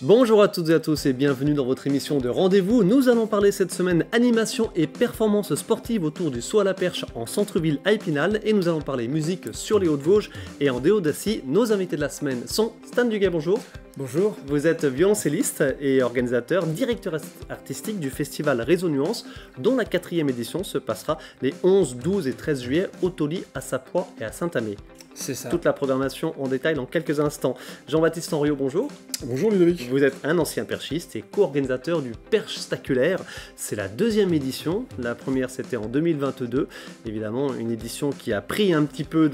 Bonjour à toutes et à tous et bienvenue dans votre émission de rendez-vous. Nous allons parler cette semaine animation et performance sportive autour du saut à la perche en centre-ville à Épinal et nous allons parler musique sur les Hauts-de-Vosges et en déo d'Assy. Nos invités de la semaine sont Stan Duguay, bonjour. Bonjour. Vous êtes violoncelliste et organisateur, directeur artistique du festival Réseau Nuance dont la 4e édition se passera les 11, 12 et 13 juillet au Tauly, à Sapois et à Saint-Amé. C'est ça. Toute la programmation en détail dans quelques instants. Jean-Baptiste Henriot, bonjour. Bonjour Ludovic. Vous êtes un ancien perchiste et co-organisateur du Perchstaculaire. C'est la 2e édition. La première, c'était en 2022. Évidemment, une édition qui a pris un petit peu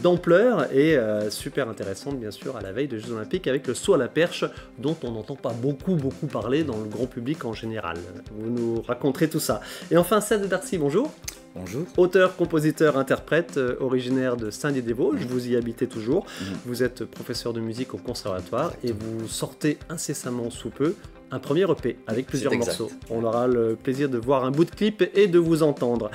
d'ampleur et super intéressante, bien sûr, à la veille des Jeux Olympiques avec le saut à la perche, dont on n'entend pas beaucoup parler dans le grand public en général. Vous nous raconterez tout ça. Et enfin, Seth Darcy, bonjour. Bonjour. Auteur, compositeur, interprète, originaire de Saint-Dié-des-Vosges, vous y habitez toujours, vous êtes professeur de musique au conservatoire et vous sortez incessamment sous peu un premier EP avec plusieurs morceaux. On aura le plaisir de voir un bout de clip et de vous entendre.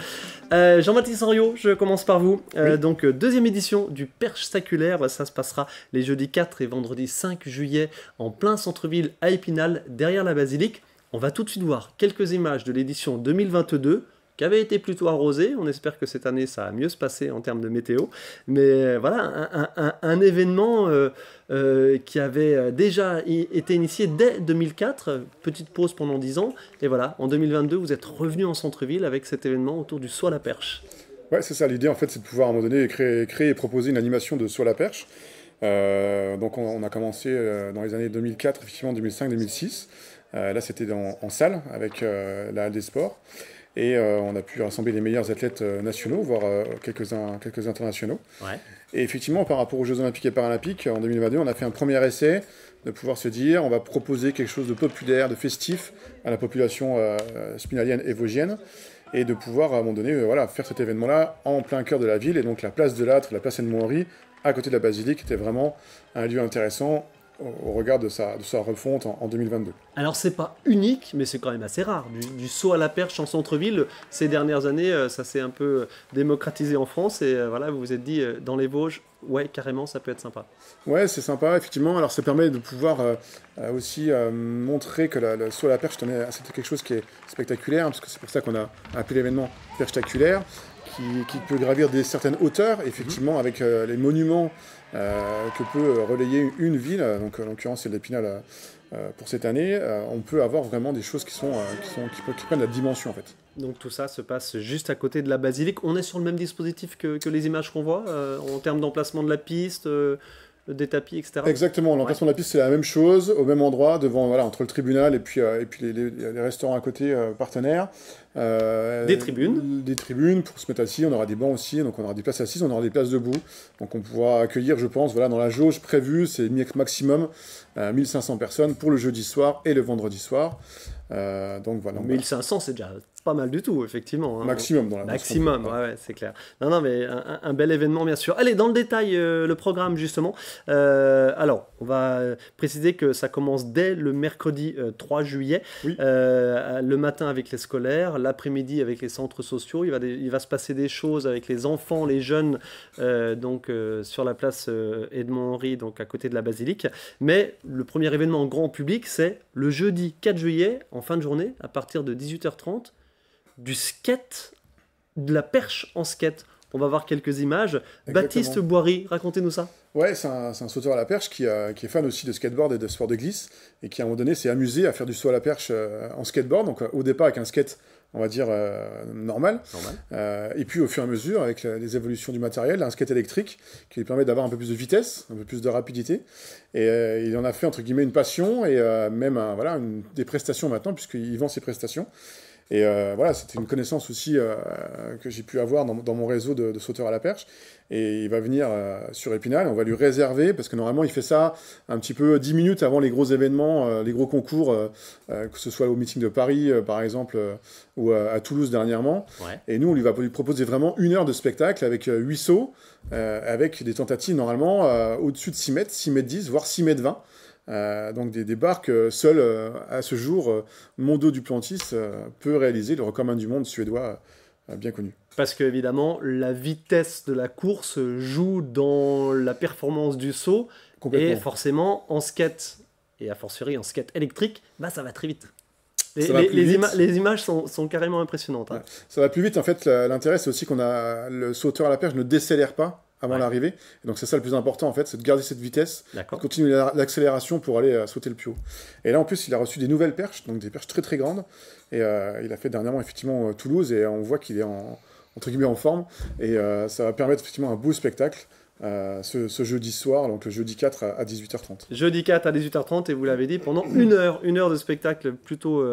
Jean-Baptiste Henriot, je commence par vous. Oui. Donc, 2e édition du Perchstaculaire, ça se passera les jeudis 4 et vendredi 5 juillet en plein centre-ville à Épinal, derrière la basilique. On va tout de suite voir quelques images de l'édition 2022, qui avait été plutôt arrosé. On espère que cette année, ça va mieux se passer en termes de météo. Mais voilà, un événement qui avait déjà été initié dès 2004, petite pause pendant 10 ans. Et voilà, en 2022, vous êtes revenu en centre-ville avec cet événement autour du saut à la perche. Ouais, c'est ça, l'idée en fait, c'est de pouvoir à un moment donné créer et proposer une animation de saut à la perche. Donc on a commencé dans les années 2004, effectivement 2005-2006. Là, c'était en salle avec la Halle des Sports. Et on a pu rassembler les meilleurs athlètes nationaux, voire quelques internationaux. Ouais. Et effectivement, par rapport aux Jeux Olympiques et Paralympiques, en 2022, on a fait un premier essai de pouvoir se dire, on va proposer quelque chose de populaire, de festif à la population spinalienne et vosgienne, et de pouvoir, à un moment donné, faire cet événement-là en plein cœur de la ville. Et donc la place de l'Âtre, la place Edmond-Henri, à côté de la basilique, était vraiment un lieu intéressant au regard de sa refonte en 2022. Alors c'est pas unique, mais c'est quand même assez rare. Du saut à la perche en centre-ville, ces dernières années, ça s'est un peu démocratisé en France. Et voilà, vous vous êtes dit, dans les Vosges, ouais, carrément, ça peut être sympa. Ouais, c'est sympa, effectivement. Alors ça permet de pouvoir aussi montrer que le saut à la perche, c'est quelque chose qui est spectaculaire, hein, parce que c'est pour ça qu'on a appelé l'événement Perchstaculaire, qui peut gravir certaines hauteurs, effectivement, avec les monuments que peut relayer une ville, donc en l'occurrence c'est l'Épinal pour cette année, on peut avoir vraiment des choses qui prennent la dimension en fait. Donc tout ça se passe juste à côté de la basilique. On est sur le même dispositif que les images qu'on voit, en termes d'emplacement de la piste, des tapis, etc. Exactement, l'emplacement de la piste c'est la même chose, au même endroit, entre le tribunal et puis les restaurants à côté partenaires. Des tribunes. Des tribunes pour se mettre assis, on aura des bancs aussi, donc on aura des places assises, on aura des places debout. Donc on pourra accueillir, je pense, dans la jauge prévue, c'est maximum 1500 personnes pour le jeudi soir et le vendredi soir. Donc voilà. 1500, c'est déjà pas mal du tout, effectivement. Hein. Maximum dans la Maximum, ouais, c'est clair. Non, mais un bel événement, bien sûr. Allez, dans le détail, le programme, justement. Alors, on va préciser que ça commence dès le mercredi 3 juillet. Oui. Le matin avec les scolaires, l'après-midi avec les centres sociaux. Il va se passer des choses avec les enfants, les jeunes, sur la place Edmond-Henri, donc à côté de la basilique. Mais le premier événement en grand public, c'est le jeudi 4 juillet, en fin de journée, à partir de 18h30, du skate, de la perche en skate. On va voir quelques images. Exactement. Baptiste Boiry, racontez-nous ça. Ouais, c'est un sauteur à la perche qui est fan aussi de skateboard et de sport de glisse, et qui à un moment donné s'est amusé à faire du saut à la perche en skateboard, donc au départ avec un skate, on va dire, normal. Et puis au fur et à mesure, avec les évolutions du matériel, un skate électrique qui lui permet d'avoir un peu plus de vitesse, un peu plus de rapidité. Et il en a fait, entre guillemets, une passion, et même des prestations maintenant, puisqu'il vend ses prestations. Et c'était une connaissance aussi que j'ai pu avoir dans mon réseau de sauteurs à la perche. Et il va venir sur Épinal, on va lui réserver, parce que normalement il fait ça un petit peu 10 minutes avant les gros événements, les gros concours, que ce soit au meeting de Paris par exemple, ou à Toulouse dernièrement. Ouais. Et nous on va lui proposer vraiment 1 heure de spectacle avec 8 sauts, avec des tentatives normalement au-dessus de 6 mètres, 6 mètres 10, voire 6 mètres 20. Donc des barques seules à ce jour, Mondo Duplantis peut réaliser le record du monde suédois bien connu. Parce que évidemment la vitesse de la course joue dans la performance du saut, et forcément en skate et a fortiori en skate électrique, bah ça va très vite. Les images sont carrément impressionnantes. Hein. Ouais. Ça va plus vite. En fait, l'intérêt, c'est aussi qu'on a le sauteur à la perche ne décélère pas avant l'arrivée. Et donc, c'est ça le plus important, en fait, c'est de garder cette vitesse, de continuer l'accélération pour aller sauter le plus haut. Et là, en plus, il a reçu des nouvelles perches, donc des perches très très grandes. Et il a fait dernièrement, effectivement, Toulouse, et on voit qu'il est entre guillemets en forme. Et ça va permettre, effectivement, un beau spectacle. Ce jeudi soir, donc le jeudi 4 à 18h30. Jeudi 4 à 18h30, et vous l'avez dit, pendant une heure de spectacle plutôt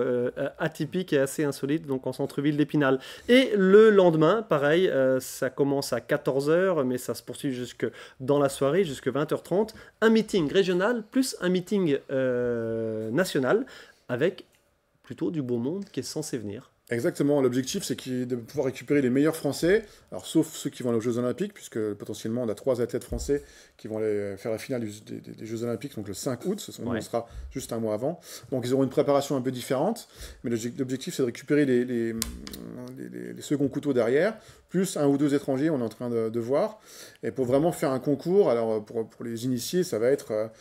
atypique et assez insolite, donc en centre-ville d'Épinal. Et le lendemain, pareil, ça commence à 14h, mais ça se poursuit jusque dans la soirée, jusque 20h30. Un meeting régional plus un meeting national, avec plutôt du beau monde qui est censé venir. Exactement, l'objectif c'est de pouvoir récupérer les meilleurs Français, alors sauf ceux qui vont aller aux Jeux Olympiques, puisque potentiellement on a 3 athlètes français qui vont aller faire la finale des Jeux Olympiques, donc le 5 août, on sera juste un mois avant. Donc ils auront une préparation un peu différente, mais l'objectif c'est de récupérer les seconds couteaux derrière, plus 1 ou 2 étrangers, on est en train de voir, et pour vraiment faire un concours, alors pour les initiés, ça va être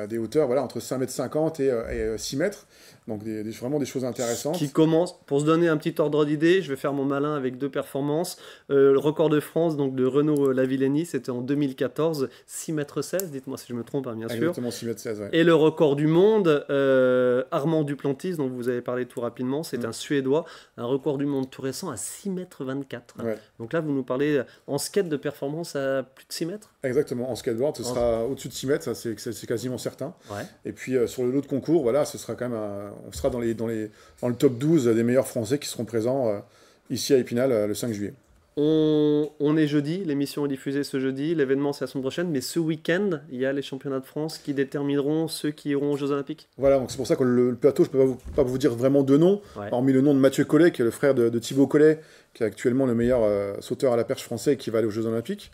des hauteurs entre 5,50 m et 6 mètres, donc vraiment des choses intéressantes. Qui commence, pour se donner un petit ordre d'idée, je vais faire mon malin avec 2 performances. Le record de France, donc de Renaud Lavillenie, c'était en 2014, 6,16 m, dites-moi si je me trompe, hein, bien sûr. Exactement, 6,16 m, ouais. Et le record du monde, Armand Duplantis, dont vous avez parlé tout rapidement, c'est un Suédois, un record du monde tout récent à 6,24 m. Ouais. Donc là, vous nous parlez en skate de performance à plus de 6 mètres. Exactement, en skateboard, ce sera au-dessus de 6 mètres, ça c'est quasiment certain. Ouais. Et puis sur le lot de concours, voilà, ce sera quand même on sera dans le top 12 des meilleurs Français qui seront présents ici à Épinal le 5 juillet. On est jeudi, l'émission est diffusée ce jeudi, l'événement c'est la semaine prochaine, mais ce week-end, il y a les championnats de France qui détermineront ceux qui iront aux Jeux Olympiques. Voilà, donc c'est pour ça que le plateau, je ne peux pas vous dire vraiment de nom, hormis le nom de Mathieu Collet, qui est le frère de Thibaut Collet, qui est actuellement le meilleur sauteur à la perche français et qui va aller aux Jeux Olympiques.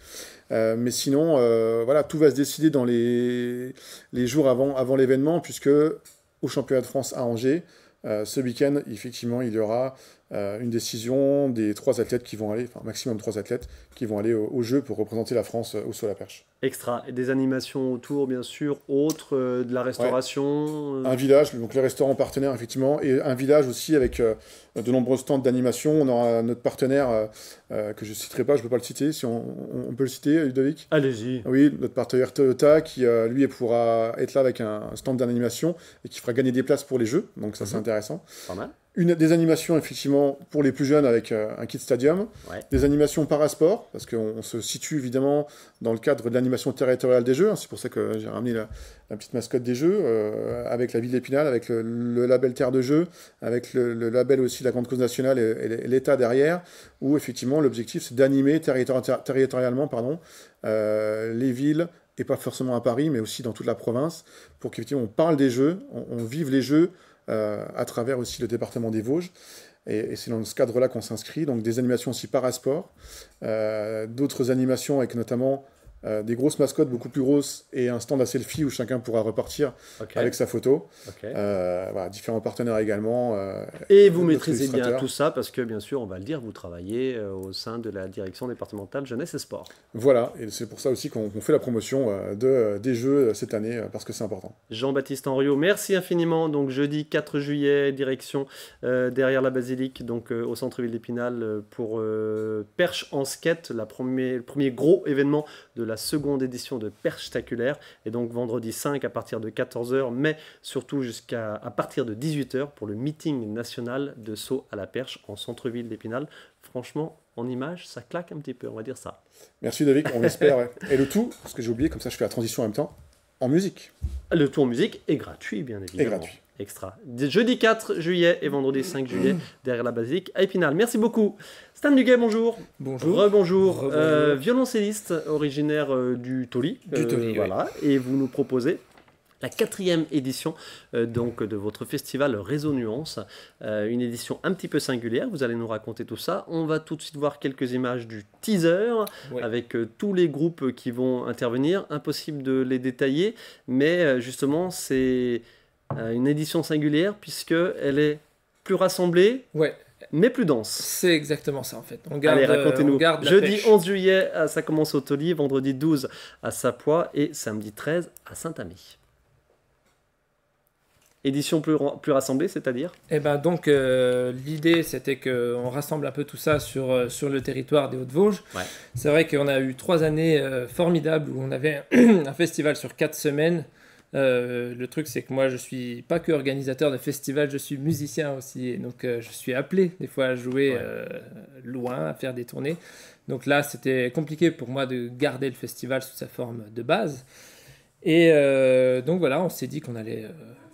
Mais sinon, voilà, tout va se décider dans les jours avant l'événement, puisque au championnat de France à Angers, ce week-end, effectivement, il y aura une décision des 3 athlètes qui vont aller, enfin maximum 3 athlètes, qui vont aller au jeu pour représenter la France au saut à la perche. Extra. Et des animations autour, bien sûr, autres, de la restauration. Un village, donc les restaurants partenaires, effectivement, et un village aussi avec de nombreux stands d'animation. On aura notre partenaire, que je ne citerai pas, je ne peux pas le citer, si on peut le citer, Ludovic. Allez-y. Oui, notre partenaire Toyota, qui lui pourra être là avec un stand d'animation et qui fera gagner des places pour les jeux, donc ça c'est intéressant. Pas mal. Des animations, effectivement, pour les plus jeunes avec un kit stadium. Ouais. Des animations parasport, parce qu'on se situe évidemment dans le cadre de l'animation territoriale des Jeux. Hein, c'est pour ça que j'ai ramené la petite mascotte des Jeux, avec la ville d'Épinal, avec le label Terre de Jeux, avec le label aussi de la Grande Cause Nationale et l'État derrière, où effectivement l'objectif c'est d'animer territorialement les villes, et pas forcément à Paris, mais aussi dans toute la province, pour qu'effectivement on parle des Jeux, on vive les Jeux, à travers aussi le département des Vosges. Et c'est dans ce cadre-là qu'on s'inscrit. Donc des animations aussi parasport, d'autres animations avec notamment des grosses mascottes beaucoup plus grosses et un stand à selfie où chacun pourra repartir avec sa photo. Voilà, différents partenaires également. Et vous maîtrisez bien tout ça parce que, bien sûr, on va le dire, vous travaillez au sein de la direction départementale Jeunesse et Sport. Voilà, et c'est pour ça aussi qu'on fait la promotion des Jeux cette année parce que c'est important. Jean-Baptiste Henriot, merci infiniment. Donc jeudi 4 juillet, direction derrière la basilique, donc au centre-ville d'Épinal pour Perche en skate, le premier gros événement de la seconde édition de Perchetacular, et donc vendredi 5 à partir de 14h, mais surtout à partir de 18h pour le meeting national de saut à la perche en centre-ville d'Épinal. Franchement, en image, ça claque un petit peu, on va dire ça. Merci David, on espère. Ouais. Et le tout, parce que j'ai oublié, comme ça je fais la transition en même temps, en musique. Le tout en musique est gratuit, bien évidemment. Et gratuit. Extra. Jeudi 4 juillet et vendredi 5 juillet derrière la basilique à Épinal. Merci beaucoup. Stan Duguay, bonjour. Bonjour. Rebonjour. Violoncelliste originaire du Toli. Voilà. Et vous nous proposez la 4e édition donc de votre festival Réseau Nuance, une édition un petit peu singulière. Vous allez nous raconter tout ça. On va tout de suite voir quelques images du teaser avec tous les groupes qui vont intervenir. Impossible de les détailler, mais justement c'est une édition singulière puisqu'elle est plus rassemblée, mais plus dense. C'est exactement ça en fait. Allez, racontez-nous. Jeudi 11 juillet, ça commence au Toli, vendredi 12 à Sapois et samedi 13 à Saint-Amé. Édition plus rassemblée, c'est-à-dire? Et ben donc l'idée c'était qu'on rassemble un peu tout ça sur le territoire des Hauts-de-Vosges. Ouais. C'est vrai qu'on a eu 3 années formidables où on avait un festival sur 4 semaines. Le truc c'est que moi je suis pas que organisateur de festival, je suis musicien aussi. Et donc je suis appelé des fois à jouer loin, à faire des tournées. Donc là c'était compliqué pour moi de garder le festival sous sa forme de base. Et donc voilà, on s'est dit qu'on allait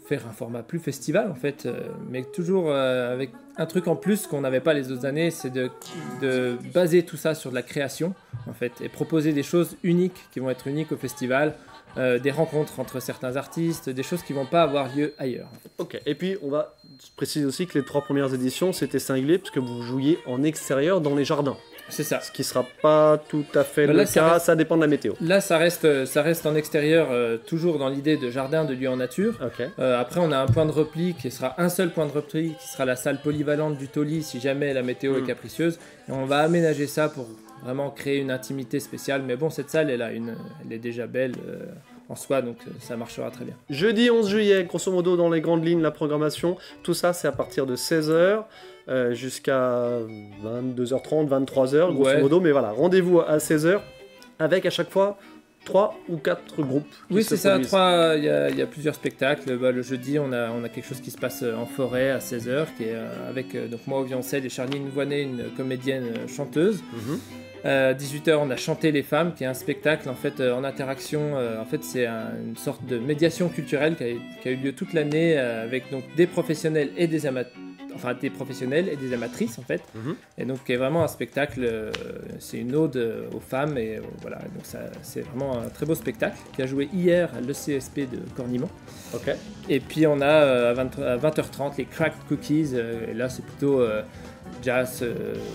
faire un format plus festival en fait, mais toujours avec un truc en plus qu'on n'avait pas les autres années, c'est de baser tout ça sur de la création en fait, et proposer des choses uniques qui vont être uniques au festival, des rencontres entre certains artistes, des choses qui ne vont pas avoir lieu ailleurs. En fait. Ok, et puis on va préciser aussi que les 3 premières éditions c'était cinglé parce que vous jouiez en extérieur dans les jardins. C'est ça. Ce qui ne sera pas tout à fait le cas, ça dépend de la météo. Là, ça reste en extérieur, toujours dans l'idée de jardin, de lieu en nature. Okay. Après, on a un point de repli qui sera un seul point de repli, qui sera la salle polyvalente du Toli, si jamais la météo est capricieuse. Et on va aménager ça pour vraiment créer une intimité spéciale. Mais bon, cette salle, elle est déjà belle en soi, donc ça marchera très bien. Jeudi 11 juillet, grosso modo, dans les grandes lignes, la programmation. Tout ça, c'est à partir de 16h. Jusqu'à 22h30, 23h, grosso modo, mais voilà, rendez-vous à 16h avec à chaque fois 3 ou 4 groupes. Oui, c'est ça, il y a plusieurs spectacles. Le jeudi, on a quelque chose qui se passe en forêt à 16h, qui est avec donc moi au violoncelle et Charline Voinet, une comédienne chanteuse. 18h, on a Chanté les femmes, qui est un spectacle en fait en interaction. En fait, c'est une sorte de médiation culturelle qui a eu lieu toute l'année avec donc des professionnels et des amateurs. Enfin, des professionnels et des amatrices en fait, et donc qui est vraiment un spectacle, c'est une ode aux femmes, et voilà, donc c'est vraiment un très beau spectacle qui a joué hier à l'ECSP de Cornimont. Okay. Et puis on a à 20h30 les Cracked Cookies, et là c'est plutôt jazz,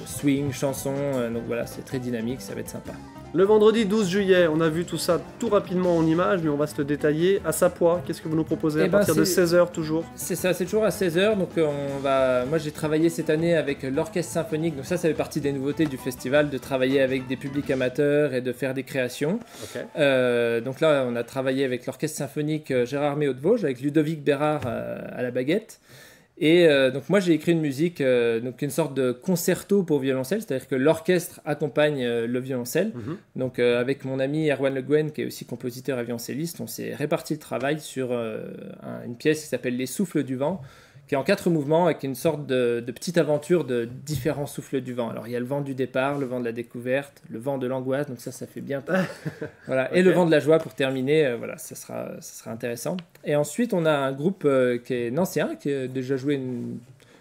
swing, chanson, donc voilà, c'est très dynamique, ça va être sympa. Le vendredi 12 juillet, on a vu tout ça tout rapidement en images, mais on va se le détailler. À Sapois, qu'est-ce que vous nous proposez à partir de 16h toujours? C'est ça, c'est toujours à 16h. Donc moi j'ai travaillé cette année avec l'orchestre symphonique, donc ça fait partie des nouveautés du festival, de travailler avec des publics amateurs et de faire des créations. Okay. Donc là on a travaillé avec l'orchestre symphonique Gérard Hauts-de-Vosges, avec Ludovic Bérard à la baguette. Et donc moi j'ai écrit une musique, donc une sorte de concerto pour violoncelle, c'est-à-dire que l'orchestre accompagne le violoncelle. Donc avec mon ami Erwan Le Guen, qui est aussi compositeur et violoncelliste, on s'est réparti le travail sur une pièce qui s'appelle Les Souffles du vent, qui est en 4 mouvements avec une sorte de petite aventure de différents souffles du vent. Alors il y a le vent du départ, le vent de la découverte, le vent de l'angoisse, donc ça fait bien. Voilà. Et le vent de la joie pour terminer, voilà, ça sera intéressant. Et ensuite on a un groupe qui est nancéen, qui a déjà joué un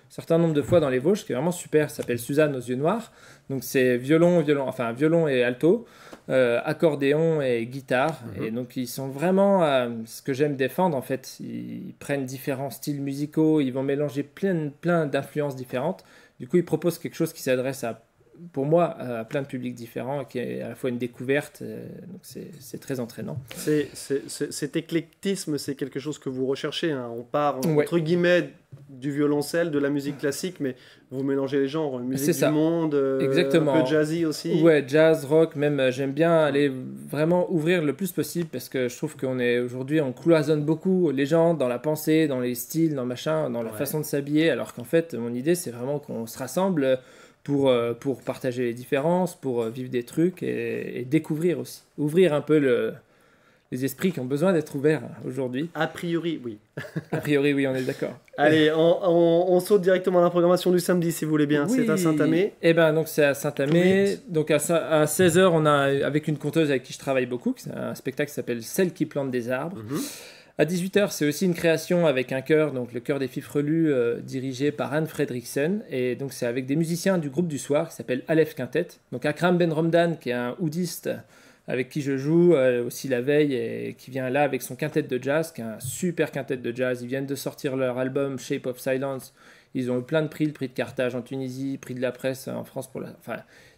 certain nombre de fois dans les Vosges, qui est vraiment super, ça s'appelle Suzanne aux yeux noirs. Donc c'est violon et alto, accordéon et guitare. Et donc ils sont vraiment ce que j'aime défendre en fait. Ils prennent différents styles musicaux, ils vont mélanger plein d'influences différentes. Du coup ils proposent quelque chose qui s'adresse pour moi à plein de publics différents, qui est à la fois une découverte, donc c'est très entraînant. Cet éclectisme, c'est quelque chose que vous recherchez, hein. On part entre guillemets du violoncelle, de la musique classique, mais vous mélangez les genres, musique du monde, exactement. Un peu jazzy aussi. Ouais, jazz, rock, même j'aime bien aller vraiment ouvrir le plus possible, parce que je trouve qu'aujourd'hui on cloisonne beaucoup les gens dans la pensée, dans les styles, dans la façon de s'habiller, alors qu'en fait mon idée c'est vraiment qu'on se rassemble pour partager les différences, pour vivre des trucs et découvrir aussi. Ouvrir un peu les esprits qui ont besoin d'être ouverts aujourd'hui. A priori, oui. A priori, oui, on est d'accord. Allez, on saute directement à la programmation du samedi, si vous voulez bien. Oui. C'est à Saint-Amé. Eh bien, donc c'est à Saint-Amé. Donc à 16h, on a, avec une conteuse avec qui je travaille beaucoup, c'est un spectacle qui s'appelle Celle qui plante des arbres. À 18h, c'est aussi une création avec un chœur, donc le chœur des Fifrelus, dirigé par Anne Fredriksen. Et donc c'est avec des musiciens du groupe du soir qui s'appelle Aleph Quintet. Donc Akram Ben Romdan, qui est un oudiste avec qui je joue aussi la veille, et qui vient là avec son quintet de jazz, qui est un super quintet de jazz. Ils viennent de sortir leur album Shape of Silence. Ils ont eu plein de prix, le prix de Carthage en Tunisie, prix de la presse en France.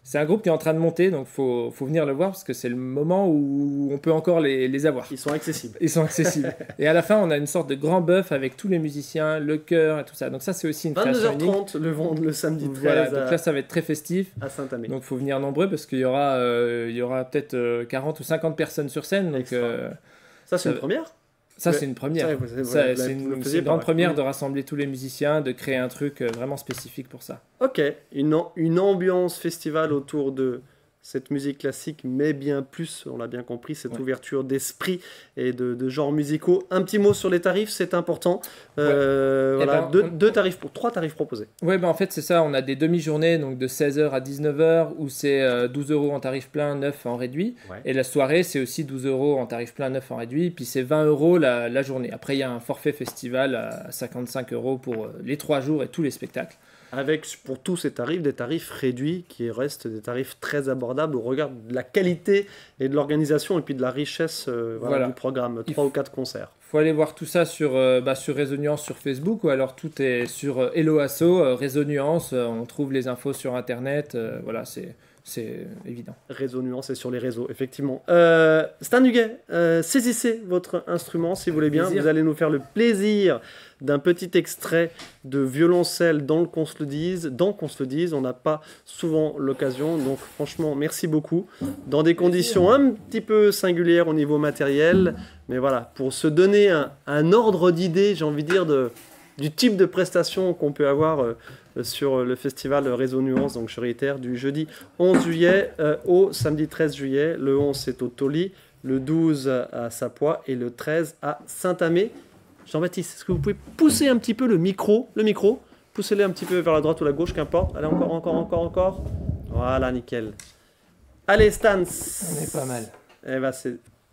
C'est un groupe qui est en train de monter, donc faut venir le voir, parce que c'est le moment où on peut encore les avoir. Ils sont accessibles. Et à la fin, on a une sorte de grand bœuf avec tous les musiciens, le chœur et tout ça. Donc ça, c'est aussi une création unique. 22h30 le samedi 13. Voilà, donc là, ça va être très festif. À Saint-Amé. Donc faut venir nombreux, parce qu'il y aura peut-être 40 ou 50 personnes sur scène. Donc, ça, c'est une première. Ça, c'est une première. C'est une grande première de rassembler tous les musiciens, de créer un truc vraiment spécifique pour ça. Ok, une ambiance festival autour de cette musique classique, mais bien plus, on l'a bien compris, cette ouverture d'esprit et de genres musicaux. Un petit mot sur les tarifs, c'est important. Voilà, trois tarifs proposés. Oui, en fait, c'est ça. On a des demi-journées, donc de 16h à 19h, où c'est 12 € en tarif plein, 9 en réduit. Ouais. Et la soirée, c'est aussi 12 € en tarif plein, 9 en réduit. Puis c'est 20 € la journée. Après, il y a un forfait festival à 55 € pour les 3 jours et tous les spectacles. Avec, pour tous ces tarifs, des tarifs réduits qui restent des tarifs très abordables au regard de la qualité et de l'organisation et puis de la richesse du programme. 3 ou 4 concerts. Il faut aller voir tout ça sur Réseau Nuance sur Facebook ou alors tout est sur Hello Asso, Réseau Nuance, on trouve les infos sur Internet, voilà, c'est évident. Réseau Nuance est sur les réseaux, effectivement. Stan Huguet, saisissez votre instrument si vous voulez bien. Vous allez nous faire le plaisir d'un petit extrait de violoncelle dans Qu'on se le dise. On n'a pas souvent l'occasion, donc franchement, merci beaucoup. Dans des conditions un petit peu singulières au niveau matériel, mais voilà, pour se donner un ordre d'idée, j'ai envie de dire, du type de prestation qu'on peut avoir sur le festival Réseau Nuance, donc je réitère, du jeudi 11 juillet au samedi 13 juillet. Le 11, c'est au Toli, le 12 à Sapois et le 13 à Saint-Amé. Jean-Baptiste, est-ce que vous pouvez pousser un petit peu le micro, poussez-le un petit peu vers la droite ou la gauche, qu'importe. Allez, encore. Voilà, nickel. Allez, Stan. On est pas mal.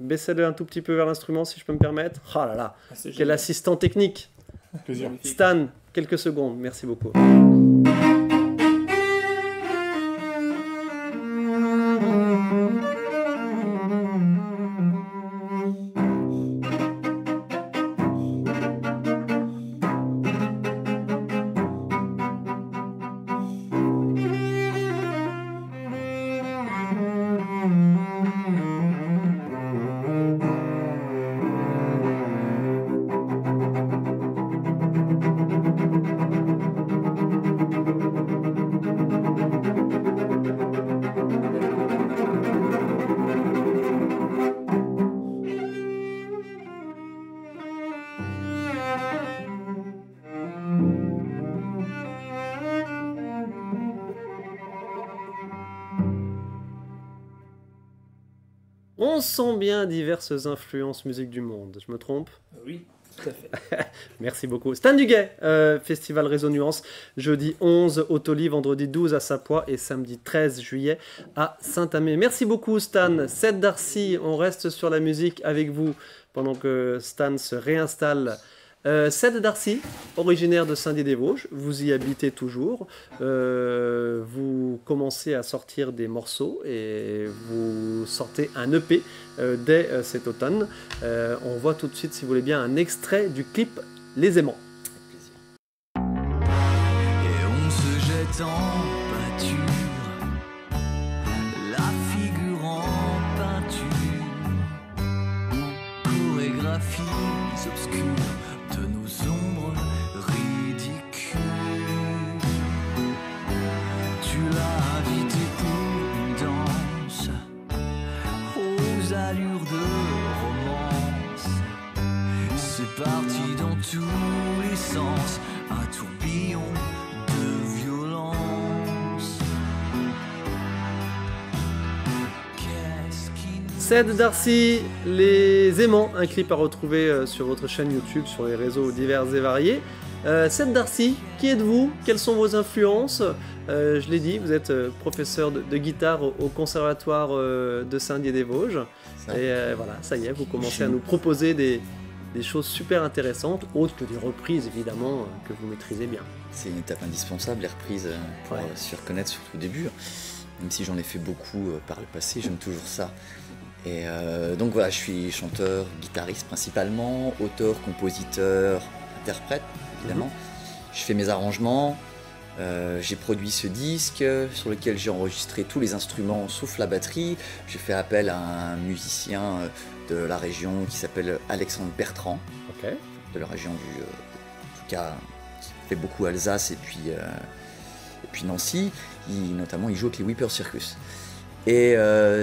Baissez-le un tout petit peu vers l'instrument, si je peux me permettre. Oh là là, quel assistant technique. Plaisir. Stan, quelques secondes, merci beaucoup. On sent bien diverses influences musique du monde, je me trompe? Oui, tout à fait. Merci beaucoup. Stan Huguet, Festival Réseau Nuance, jeudi 11 au Toli, vendredi 12 à Sapois et samedi 13 juillet à Saint-Amé. Merci beaucoup Stan. Seth Darcy, on reste sur la musique avec vous pendant que Stan se réinstalle. Seth Darcy, originaire de Saint-Dié-des-Vosges, vous y habitez toujours, vous commencez à sortir des morceaux et vous sortez un EP dès cet automne. On voit tout de suite, si vous voulez bien, un extrait du clip Les Aimants. Et on se jette en pâture, la figure en peinture, chorégraphies obscures de nos ombres ridicules. Tu l'as invité pour une danse aux allures de romance. C'est parti dans tous les sens, un tourbillon de violence. Seth Darcy, Les Aimants, un clip à retrouver sur votre chaîne YouTube, sur les réseaux divers et variés. Seth Darcy, qui êtes-vous? Quelles sont vos influences? Je l'ai dit, vous êtes professeur de guitare au Conservatoire de Saint-Dié-des-Vosges. Et voilà, ça y est, vous commencez à nous proposer des choses super intéressantes, autres que des reprises évidemment, que vous maîtrisez bien. C'est une étape indispensable, les reprises, pour se reconnaître, surtout au début. Même si j'en ai fait beaucoup par le passé, j'aime toujours ça. Et donc voilà, je suis chanteur, guitariste principalement, auteur, compositeur, interprète évidemment. Je fais mes arrangements, j'ai produit ce disque sur lequel j'ai enregistré tous les instruments sauf la batterie. J'ai fait appel à un musicien de la région qui s'appelle Alexandre Bertrand, de la région en tout cas, qui fait beaucoup Alsace et puis Nancy. Notamment, il joue avec les Whipper Circus. Et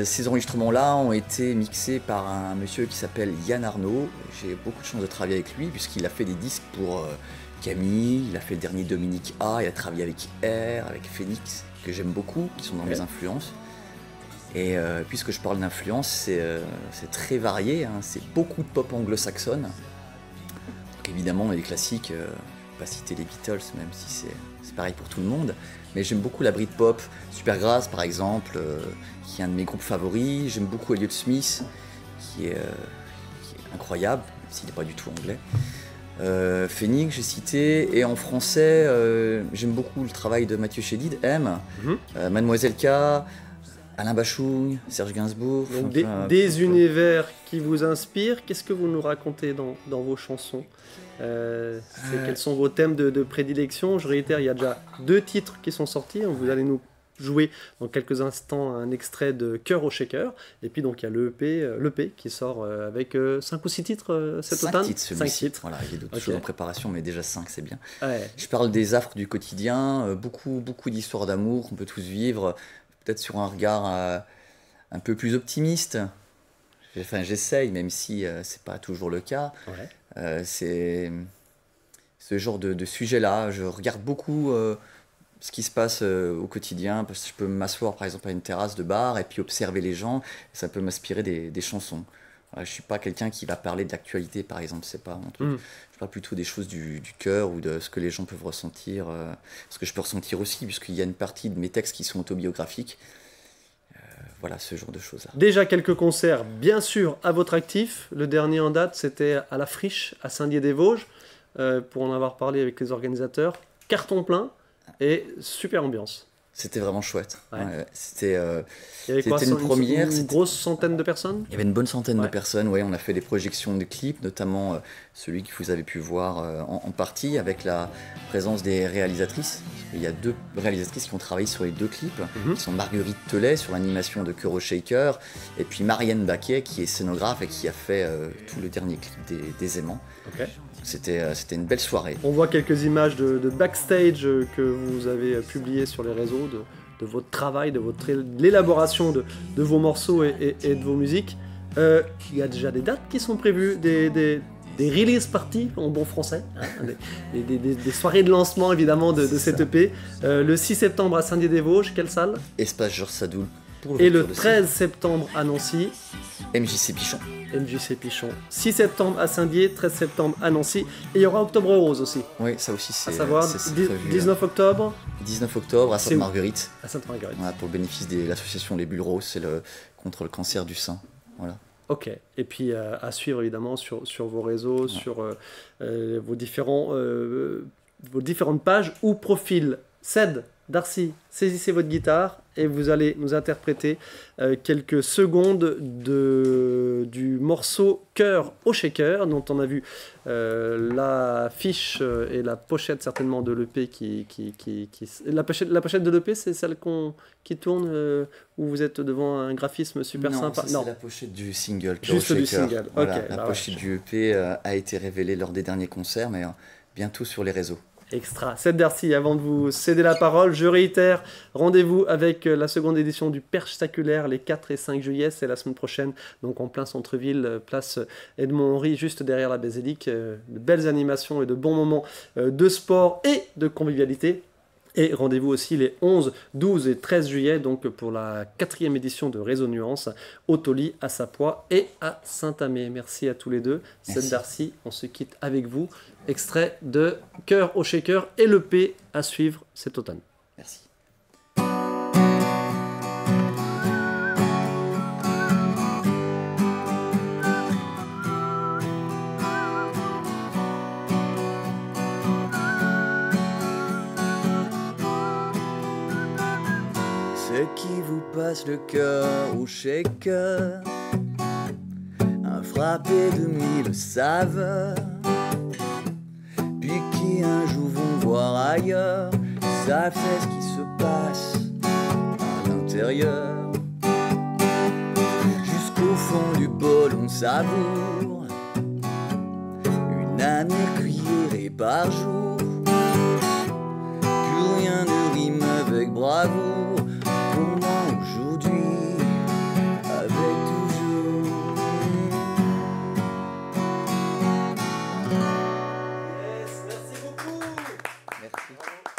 ces enregistrements-là ont été mixés par un monsieur qui s'appelle Yann Arnaud. J'ai beaucoup de chance de travailler avec lui, puisqu'il a fait des disques pour Camille, il a fait le dernier Dominique A, il a travaillé avec R, avec Phoenix, que j'aime beaucoup, qui sont dans mes influences. Et puisque je parle d'influence, c'est très varié, hein, c'est beaucoup de pop anglo-saxonne. Donc évidemment, on a des classiques, je ne vais pas citer les Beatles, même si c'est pareil pour tout le monde. Mais j'aime beaucoup la Britpop, Supergrass par exemple, qui est un de mes groupes favoris. J'aime beaucoup Elliott Smith, qui est incroyable, même s'il n'est pas du tout anglais. Phoenix, j'ai cité, et en français, j'aime beaucoup le travail de Mathieu Chédid, Mademoiselle K, Alain Bachung, Serge Gainsbourg. Donc des univers qui vous inspirent. Qu'est-ce que vous nous racontez dans vos chansons? Quels sont vos thèmes de prédilection? Je réitère, il y a déjà 2 titres qui sont sortis. Vous allez nous jouer dans quelques instants un extrait de Cœur au Shaker. Et puis donc il y a l'EP qui sort avec 5 ou 6 titres cet automne. 5 titres. Voilà, il y a d'autres choses en préparation, mais déjà 5 c'est bien. Ouais. Je parle des affres du quotidien, beaucoup d'histoires d'amour qu'on peut tous vivre, peut-être sur un regard un peu plus optimiste. J'essaye, même si c'est pas toujours le cas. Ouais. C'est ce genre de sujet-là. Je regarde beaucoup ce qui se passe au quotidien, parce que je peux m'asseoir par exemple à une terrasse de bar et puis observer les gens, et ça peut m'inspirer des chansons. Voilà, je suis pas quelqu'un qui va parler de l'actualité par exemple, c'est pas mon truc. Je parle plutôt des choses du cœur ou de ce que les gens peuvent ressentir, ce que je peux ressentir aussi, puisqu'il y a une partie de mes textes qui sont autobiographiques. Voilà, ce genre de choses-là. Déjà quelques concerts, bien sûr, à votre actif. Le dernier en date, c'était à la Friche, à Saint-Dié-des-Vosges, pour en avoir parlé avec les organisateurs. Carton plein et super ambiance. C'était vraiment chouette. Ouais. C'était une première. Une grosse centaine de personnes? Il y avait une bonne centaine de personnes, ouais. On a fait des projections de clips, notamment celui que vous avez pu voir en partie, avec la présence des réalisatrices. Il y a 2 réalisatrices qui ont travaillé sur les 2 clips, qui sont Marguerite Telet sur l'animation de Cœur au Shaker, et puis Marianne Baquet qui est scénographe et qui a fait tout le dernier clip des Aimants. Okay. C'était une belle soirée. On voit quelques images de backstage que vous avez publiées sur les réseaux, de votre travail, de l'élaboration de vos morceaux et de vos musiques. Il y a déjà des dates qui sont prévues, des release parties en bon français, hein, des soirées de lancement évidemment de cette EP. Le 6 septembre à Saint-Dié-des-Vosges, quelle salle? Espace Georges Sadoul. Et le 13 septembre à Nancy. MJC Pichon. MJC Pichon. 6 septembre à Saint-Dié, 13 septembre à Nancy. Et il y aura Octobre Rose aussi. Oui, ça aussi c'est. À savoir, 19 octobre. 19 octobre à Sainte-Marguerite. À Sainte-Marguerite. Voilà, pour le bénéfice de l'association Les Bulles Roses, c'est contre le cancer du sein. Voilà. Ok. Et puis à suivre évidemment sur vos réseaux, sur vos différentes pages ou profils. Ced, Darcy, saisissez votre guitare et vous allez nous interpréter quelques secondes du morceau Cœur au Shaker, dont on a vu l'affiche et la pochette certainement de l'EP la pochette de l'EP, c'est celle qui tourne où vous êtes devant un graphisme super sympa. Non, c'est la pochette du single. Juste du single. Voilà, okay, la pochette du EP a été révélée lors des derniers concerts, mais bientôt sur les réseaux. Extra. Ced Darcy, avant de vous céder la parole, je réitère, rendez-vous avec la seconde édition du Perchstaculaire les 4 et 5 juillet, c'est la semaine prochaine, donc en plein centre-ville, place Edmond-Henri, juste derrière la basilique. De belles animations et de bons moments de sport et de convivialité. Et rendez-vous aussi les 11, 12 et 13 juillet, donc pour la 4e édition de Réseau Nuance, au Toli, à Sapois et à Saint-Amé. Merci à tous les deux. Ced Darcy, on se quitte avec vous. Extrait de Cœur au Shaker et l'EP à suivre cet automne. Merci. Ceux qui vous passent le cœur au shaker, un frappé de 1000 saveurs, puis qui un jour vont voir ailleurs, ça fait ce qui se passe à l'intérieur. Jusqu'au fond du bol on savoure une amie cuillerée par jour. Plus rien ne rime avec bravoure. Pour moi aujourd'hui, Merci.